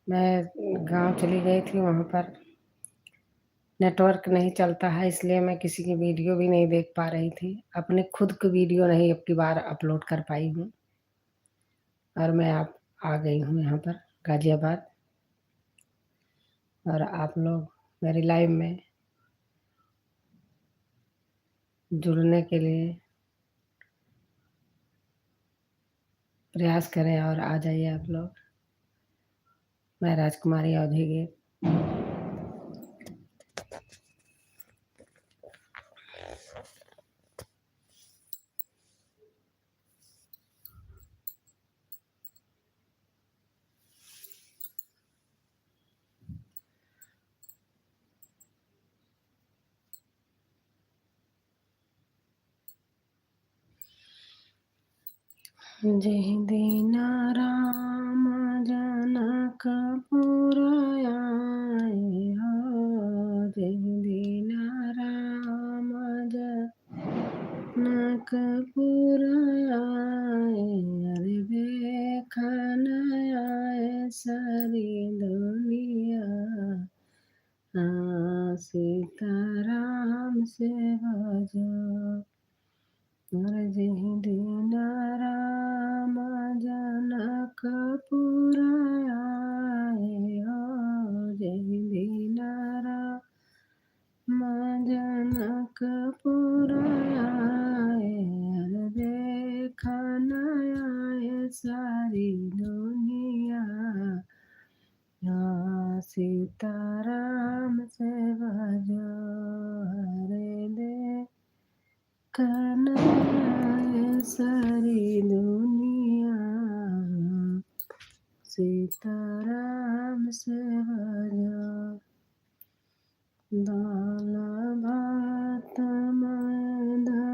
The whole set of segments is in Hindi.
मैं गाँव चली गई थी, वहाँ पर नेटवर्क नहीं चलता है, इसलिए मैं किसी की वीडियो भी नहीं देख पा रही थी। अपने खुद की वीडियो नहीं अब की बार अपलोड कर पाई हूँ और मैं आप आ गई हूँ यहाँ पर गाज़ियाबाद और आप लोग मेरी लाइव में जुड़ने के लिए प्रयास करें और आ जाइए आप लोग। मैं राजकुमारी अवधीगे। जय दीना राम जनकपुर आए हो, जय दीना राम जनकपुर आए, अरे देखन आए सारी दुनिया, सीताराम से भजो, जय दीना राम जनकपुर आए हो, जय दीना राम जनकपुर आए, अरे देखन आए सारी दुनिया, सीताराम से भजो, हरे देखन आए सारी दुनिया, सीताराम से भजो, दाल भात मैदा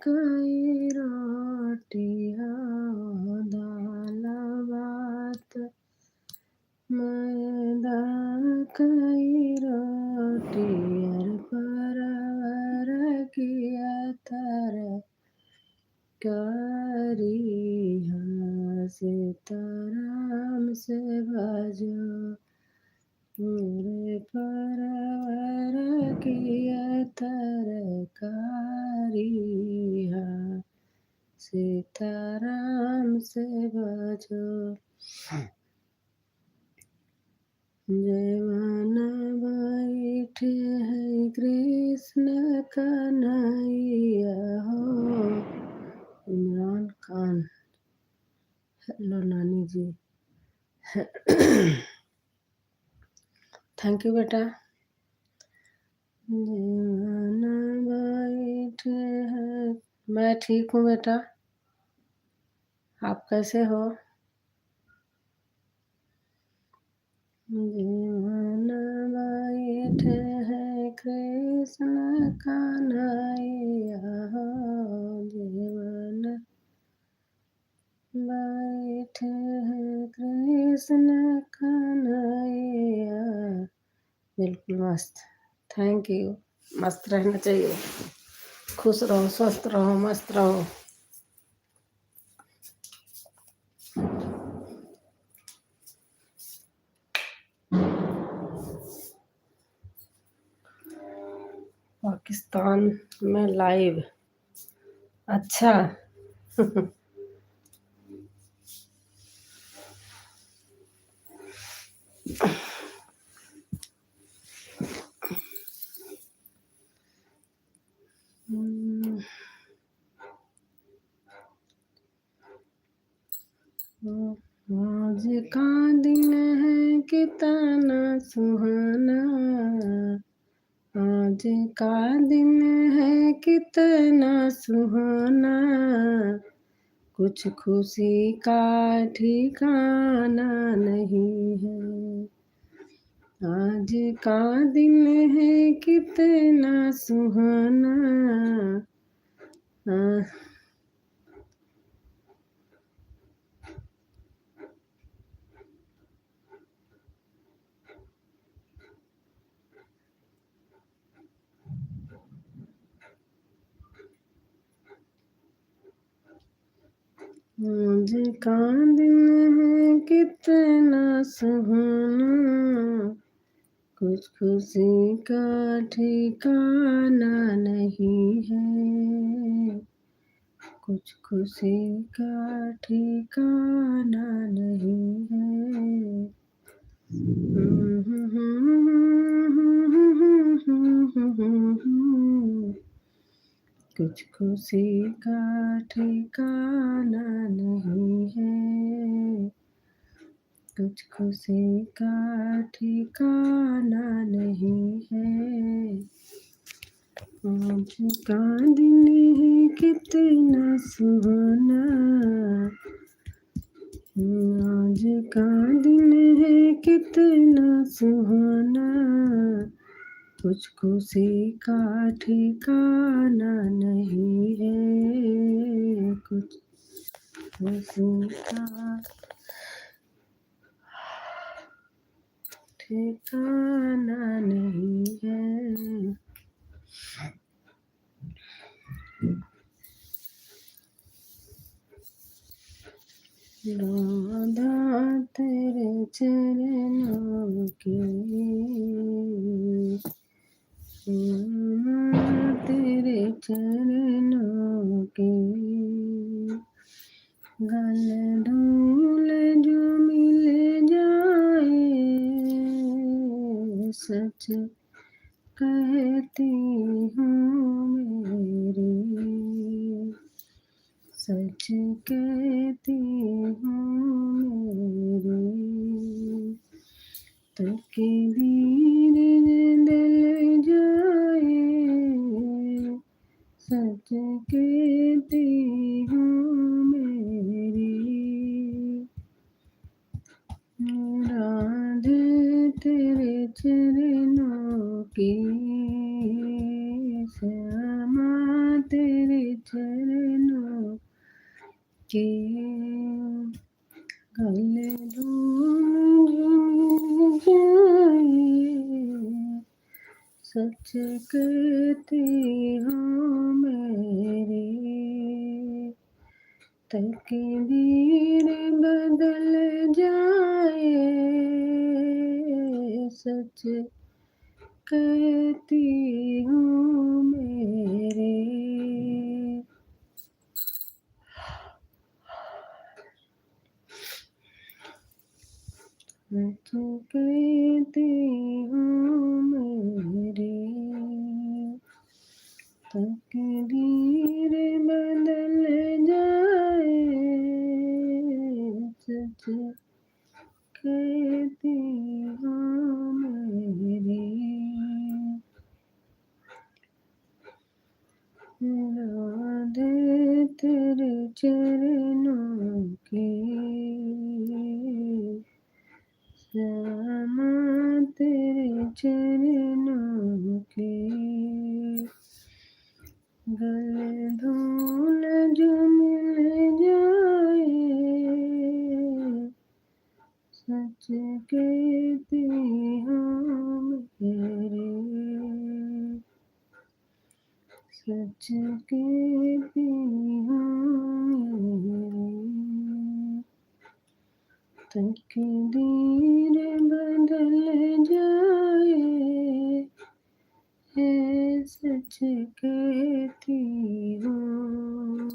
कई रोटी हो, दाल भात मैदा कई रोटी, अर परवर किया तरकारी, सीताराम से भजो, मेरे परवर किया तरकारी, सीताराम से भजो, जयवन बैठे है कृष्ण कन्हैया हो, इमरान खान। हेलो नानी जी। थैंक यू बेटा। जयवन बैठे है, मैं ठीक हूँ बेटा, आप कैसे हो? जीवन बैठे हैं कृष्ण कन्हैया हो, जीवन बैठे हैं कृष्ण कन्हैया। बिल्कुल मस्त, थैंक यू। मस्त रहना चाहिए, खुश रहो, स्वस्थ रहो, मस्त रहो। पाकिस्तान में लाइव, अच्छा। आज का दिन है कितना सुहाना, आज का दिन है कितना सुहाना, कुछ खुशी का ठिकाना नहीं है। आज का दिन है कितना सुहाना, आज का दिन है कितना सुहाना, कुछ खुशी का ठिकाना नहीं है, कुछ खुशी का ठिकाना नहीं है। कुछ खुशी का ठिकाना नहीं है, कुछ खुशी का ठिकाना नहीं है। आज का दिन है कितना सुहाना, आज का दिन है कितना सुहाना, कुछ खुशी का ठिकाना नहीं है, कुछ खुशी का ठिकाना नहीं है। राधा तेरे चरणों की, तेरे चरणों की, गल धूल जो मिल जाए, सच कहती हूँ मेरी, सच कहती हूँ मेरी, तकदीर बदल जाए, सच कहती हूँ मेरी। राधे तेरे चरणों की, श्यामा तेरे चरणों की, गले धूल मिल जाए, सच कहती हूँ मेरी, तकदीर बदल जाए, सच कहती हूँ मेरी। सच कहती हूँ मेरी, तकदीर बदल जाए, सच कहती हूँ मेरी। राधे तेरे चरणों की, श्यामा तेरे चरणों की, गले धूल जो मिल जाए, सच कहती हूँ मेरी, सच कहती हूँ मेरी, तकदीर बदल जाए, है सच कहती हूँ।